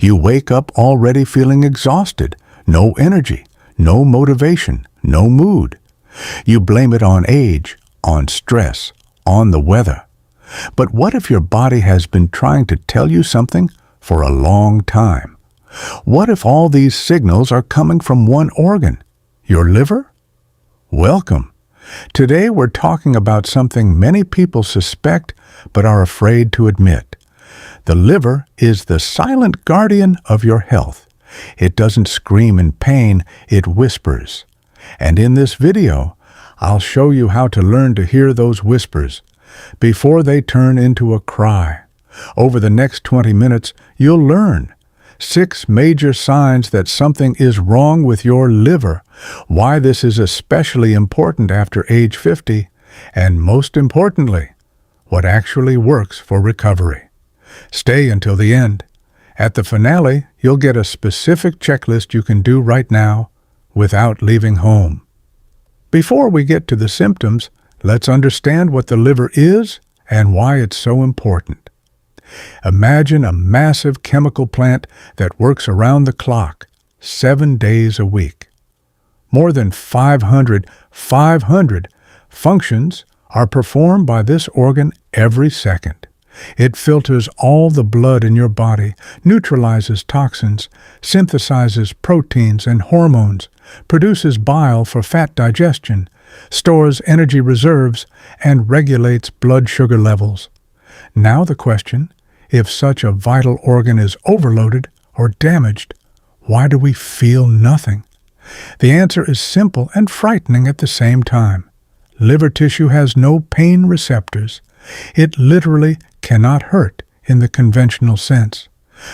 You wake up already feeling exhausted, no energy, no motivation, no mood. You blame it on age, on stress, on the weather. But what if your body has been trying to tell you something for a long time? What if all these signals are coming from one organ, your liver? Welcome. Today we're talking about something many people suspect but are afraid to admit. The liver is the silent guardian of your health. It doesn't scream in pain, it whispers. And in this video, I'll show you how to learn to hear those whispers before they turn into a cry. Over the next 20 minutes, you'll learn 6 major signs that something is wrong with your liver, why this is especially important after age 50, and most importantly, what actually works for recovery. Stay until the end. At the finale, you'll get a specific checklist you can do right now without leaving home. Before we get to the symptoms, let's understand what the liver is and why it's so important. Imagine a massive chemical plant that works around the clock, 7 days a week. More than 500 functions are performed by this organ every second. It filters all the blood in your body, neutralizes toxins, synthesizes proteins and hormones, produces bile for fat digestion, stores energy reserves, and regulates blood sugar levels. Now the question, if such a vital organ is overloaded or damaged, why do we feel nothing? The answer is simple and frightening at the same time. Liver tissue has no pain receptors. It literally cannot hurt in the conventional sense.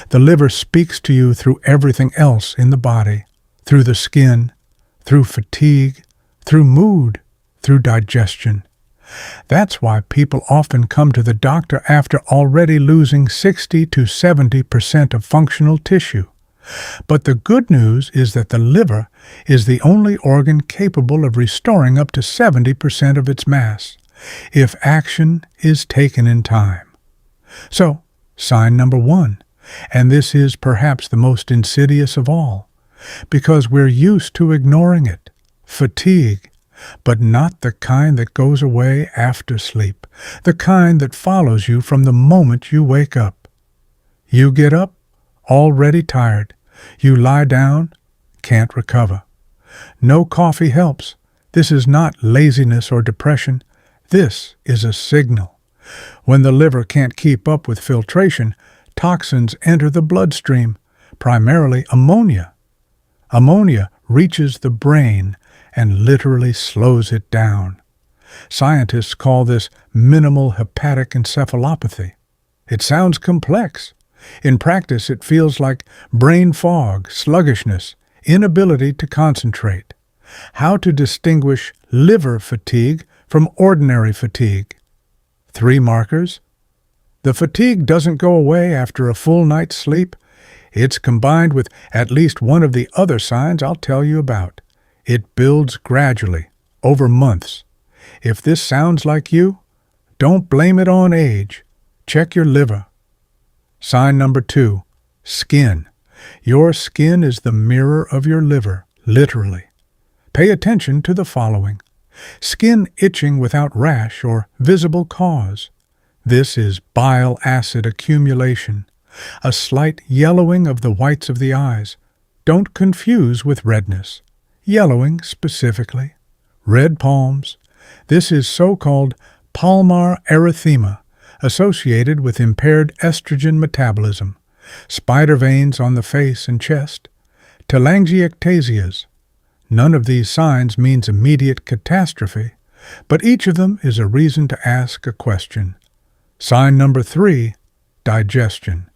The liver speaks to you through everything else in the body, through the skin, through fatigue, through mood, through digestion. That's why people often come to the doctor after already losing 60 to 70% of functional tissue. But the good news is that the liver is the only organ capable of restoring up to 70% of its mass, if action is taken in time. So, sign number 1, and this is perhaps the most insidious of all, because we're used to ignoring it: fatigue. But not the kind that goes away after sleep, the kind that follows you from the moment you wake up. You get up, already tired. You lie down, can't recover. No coffee helps. This is not laziness or depression. This is a signal. When the liver can't keep up with filtration, toxins enter the bloodstream, primarily ammonia. Ammonia reaches the brain and literally slows it down. Scientists call this minimal hepatic encephalopathy. It sounds complex. In practice, it feels like brain fog, sluggishness, inability to concentrate. How to distinguish liver fatigue from ordinary fatigue? 3 markers. The fatigue doesn't go away after a full night's sleep. It's combined with at least one of the other signs I'll tell you about. It builds gradually, over months. If this sounds like you, don't blame it on age. Check your liver. Sign number 2, skin. Your skin is the mirror of your liver, literally. Pay attention to the following: skin itching without rash or visible cause. This is bile acid accumulation. A slight yellowing of the whites of the eyes. Don't confuse with redness. Yellowing specifically. Red palms. This is so-called palmar erythema, associated with impaired estrogen metabolism. Spider veins on the face and chest. Telangiectasias. None of these signs means immediate catastrophe, but each of them is a reason to ask a question. Sign number 3, digestion.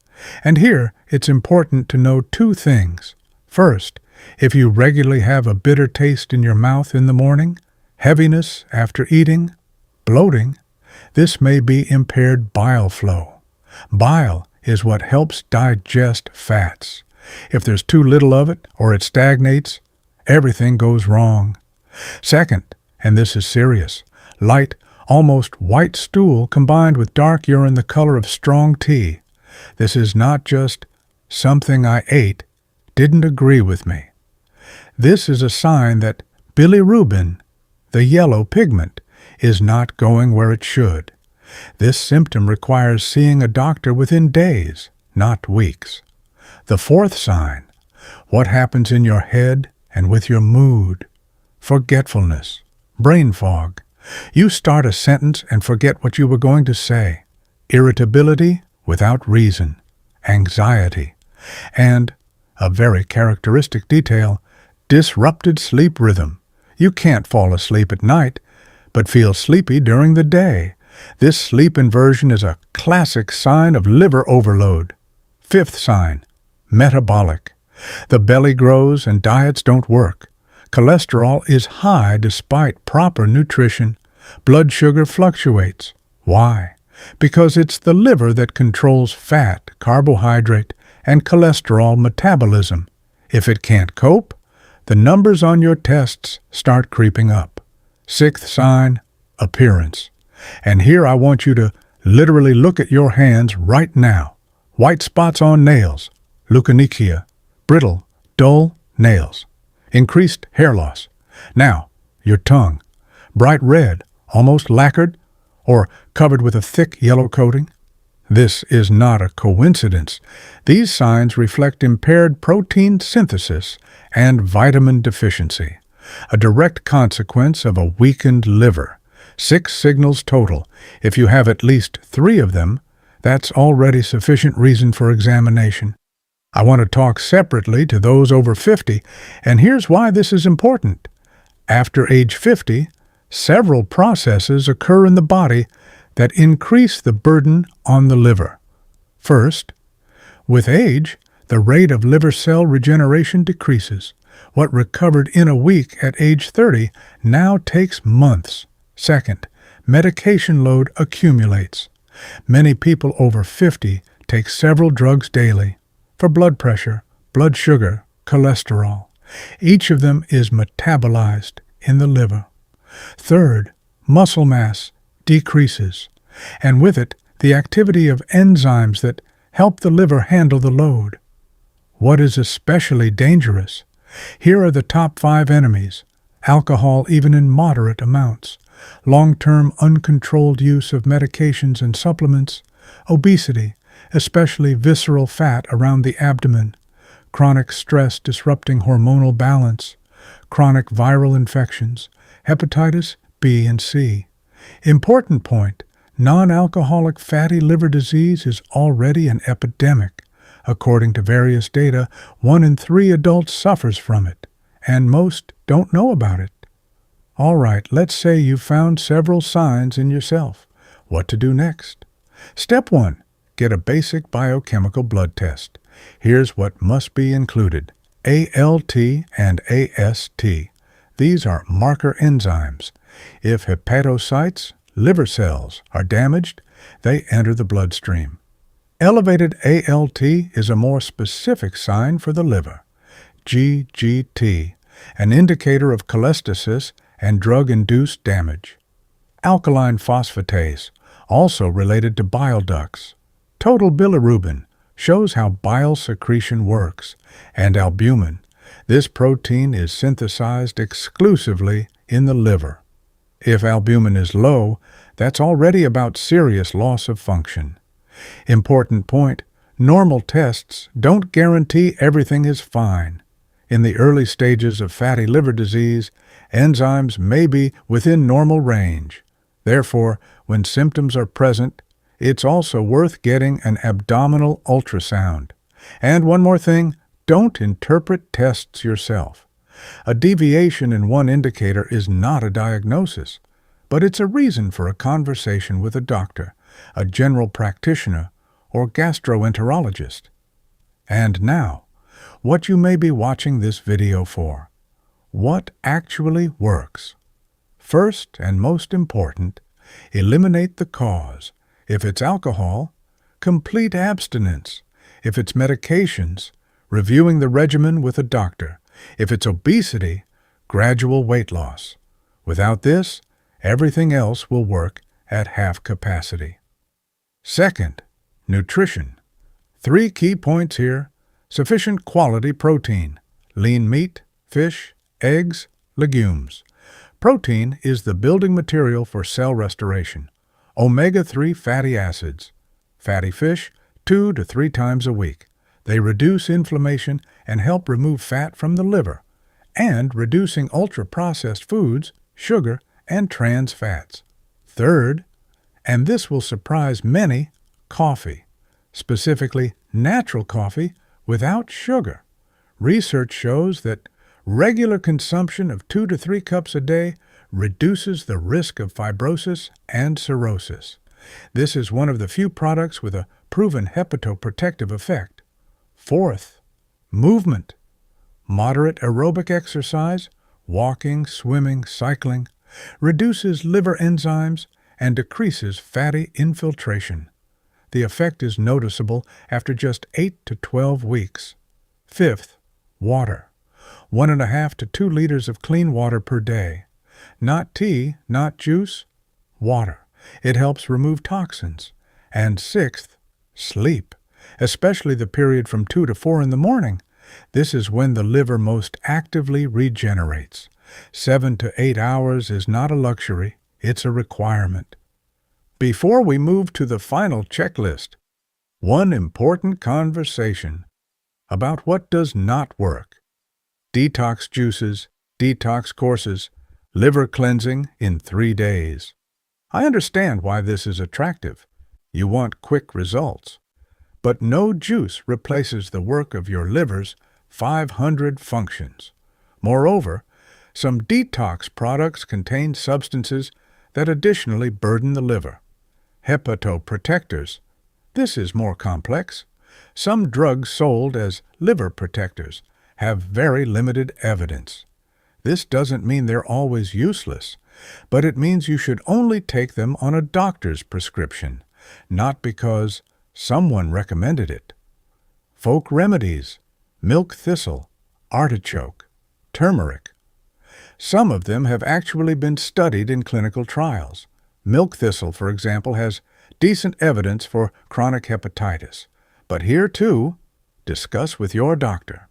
And here, it's important to know 2 things. First, if you regularly have a bitter taste in your mouth in the morning, heaviness after eating, bloating, this may be impaired bile flow. Bile is what helps digest fats. If there's too little of it or it stagnates, everything goes wrong. Second, and this is serious, light, almost white stool combined with dark urine the color of strong tea. This is not just something I ate didn't agree with me. This is a sign that bilirubin, the yellow pigment, is not going where it should. This symptom requires seeing a doctor within days, not weeks. The fourth sign, what happens in your head and with your mood? Forgetfulness, brain fog. You start a sentence and forget what you were going to say. Irritability without reason, anxiety, and, a very characteristic detail, disrupted sleep rhythm. You can't fall asleep at night, but feel sleepy during the day. This sleep inversion is a classic sign of liver overload. Fifth sign, metabolic. The belly grows and diets don't work. Cholesterol is high despite proper nutrition. Blood sugar fluctuates. Why? Because it's the liver that controls fat, carbohydrate, and cholesterol metabolism. If it can't cope, the numbers on your tests start creeping up. Sixth sign, appearance. And here I want you to literally look at your hands right now. White spots on nails, leukonychia, brittle, dull nails, increased hair loss. Now, your tongue, bright red, almost lacquered, or covered with a thick yellow coating. This is not a coincidence. These signs reflect impaired protein synthesis and vitamin deficiency, a direct consequence of a weakened liver. 6 signals total. If you have at least 3 of them, that's already sufficient reason for examination. I want to talk separately to those over 50, and here's why this is important. After age 50, several processes occur in the body that increase the burden on the liver. First, with age, the rate of liver cell regeneration decreases. What recovered in a week at age 30 now takes months. Second, medication load accumulates. Many people over 50 take several drugs daily for blood pressure, blood sugar, cholesterol. Each of them is metabolized in the liver. Third, muscle mass decreases, and with it, the activity of enzymes that help the liver handle the load. What is especially dangerous? Here are the top 5 enemies. Alcohol even in moderate amounts, long-term uncontrolled use of medications and supplements, obesity, especially visceral fat around the abdomen, chronic stress disrupting hormonal balance, chronic viral infections, hepatitis B and C. Important point, non-alcoholic fatty liver disease is already an epidemic. According to various data, 1 in 3 adults suffers from it, and most don't know about it. All right, let's say you found several signs in yourself. What to do next? Step 1. Get a basic biochemical blood test. Here's what must be included. ALT and AST. These are marker enzymes. If hepatocytes, liver cells, are damaged, they enter the bloodstream. Elevated ALT is a more specific sign for the liver. GGT, an indicator of cholestasis and drug-induced damage. Alkaline phosphatase, also related to bile ducts. Total bilirubin shows how bile secretion works. And albumin, this protein is synthesized exclusively in the liver. If albumin is low, that's already about serious loss of function. Important point, normal tests don't guarantee everything is fine. In the early stages of fatty liver disease, enzymes may be within normal range. Therefore, when symptoms are present, it's also worth getting an abdominal ultrasound. And one more thing, don't interpret tests yourself. A deviation in one indicator is not a diagnosis, but it's a reason for a conversation with a doctor, a general practitioner, or gastroenterologist. And now, what you may be watching this video for. What actually works? First and most important, eliminate the cause. If it's alcohol, complete abstinence. If it's medications, reviewing the regimen with a doctor. If it's obesity, gradual weight loss. Without this, everything else will work at half capacity. Second, nutrition. 3 key points here. Sufficient quality protein, lean meat, fish, eggs, legumes. Protein is the building material for cell restoration. Omega-3 fatty acids. Fatty fish, 2 to 3 times a week. They reduce inflammation and help remove fat from the liver, and reducing ultra-processed foods, sugar, and trans fats. Third, and this will surprise many, coffee, specifically natural coffee without sugar. Research shows that regular consumption of 2 to 3 cups a day reduces the risk of fibrosis and cirrhosis. This is one of the few products with a proven hepatoprotective effect. Fourth, movement. Moderate aerobic exercise, walking, swimming, cycling, reduces liver enzymes and decreases fatty infiltration. The effect is noticeable after just 8 to 12 weeks. Fifth, water. 1.5 to 2 liters of clean water per day. Not tea, not juice, water. It helps remove toxins. And sixth, sleep, especially the period from 2 to 4 in the morning. This is when the liver most actively regenerates. 7 to 8 hours is not a luxury, it's a requirement. Before we move to the final checklist, one important conversation about what does not work. Detox juices, detox courses, liver cleansing in 3 days. I understand why this is attractive. You want quick results. But no juice replaces the work of your liver's 500 functions. Moreover, some detox products contain substances that additionally burden the liver. Hepatoprotectors. This is more complex. Some drugs sold as liver protectors have very limited evidence. This doesn't mean they're always useless, but it means you should only take them on a doctor's prescription, not because someone recommended it. Folk remedies, milk thistle, artichoke, turmeric. Some of them have actually been studied in clinical trials. Milk thistle, for example, has decent evidence for chronic hepatitis. But here, too, discuss with your doctor.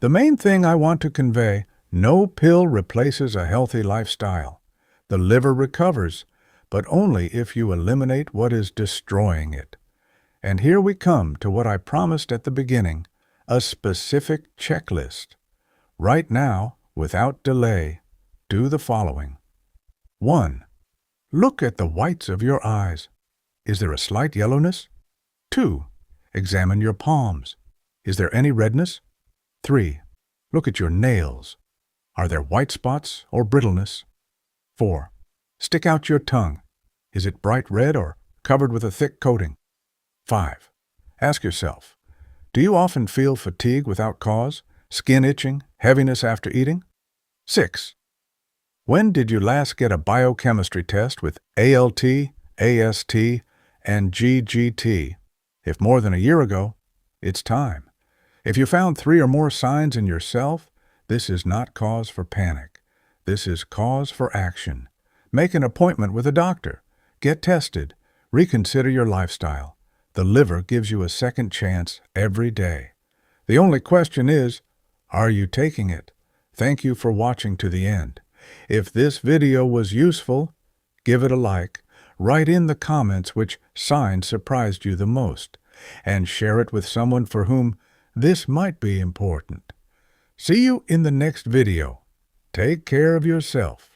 The main thing I want to convey, no pill replaces a healthy lifestyle. The liver recovers, but only if you eliminate what is destroying it. And here we come to what I promised at the beginning, a specific checklist. Right now, without delay, do the following. 1. Look at the whites of your eyes. Is there a slight yellowness? 2. Examine your palms. Is there any redness? 3. Look at your nails. Are there white spots or brittleness? 4. Stick out your tongue. Is it bright red or covered with a thick coating? 5. Ask yourself, do you often feel fatigue without cause, skin itching, heaviness after eating? 6. When did you last get a biochemistry test with ALT, AST, and GGT? If more than a year ago, it's time. If you found 3 or more signs in yourself, this is not cause for panic. This is cause for action. Make an appointment with a doctor. Get tested. Reconsider your lifestyle. The liver gives you a second chance every day. The only question is, are you taking it? Thank you for watching to the end. If this video was useful, give it a like, write in the comments which sign surprised you the most, and share it with someone for whom this might be important. See you in the next video. Take care of yourself.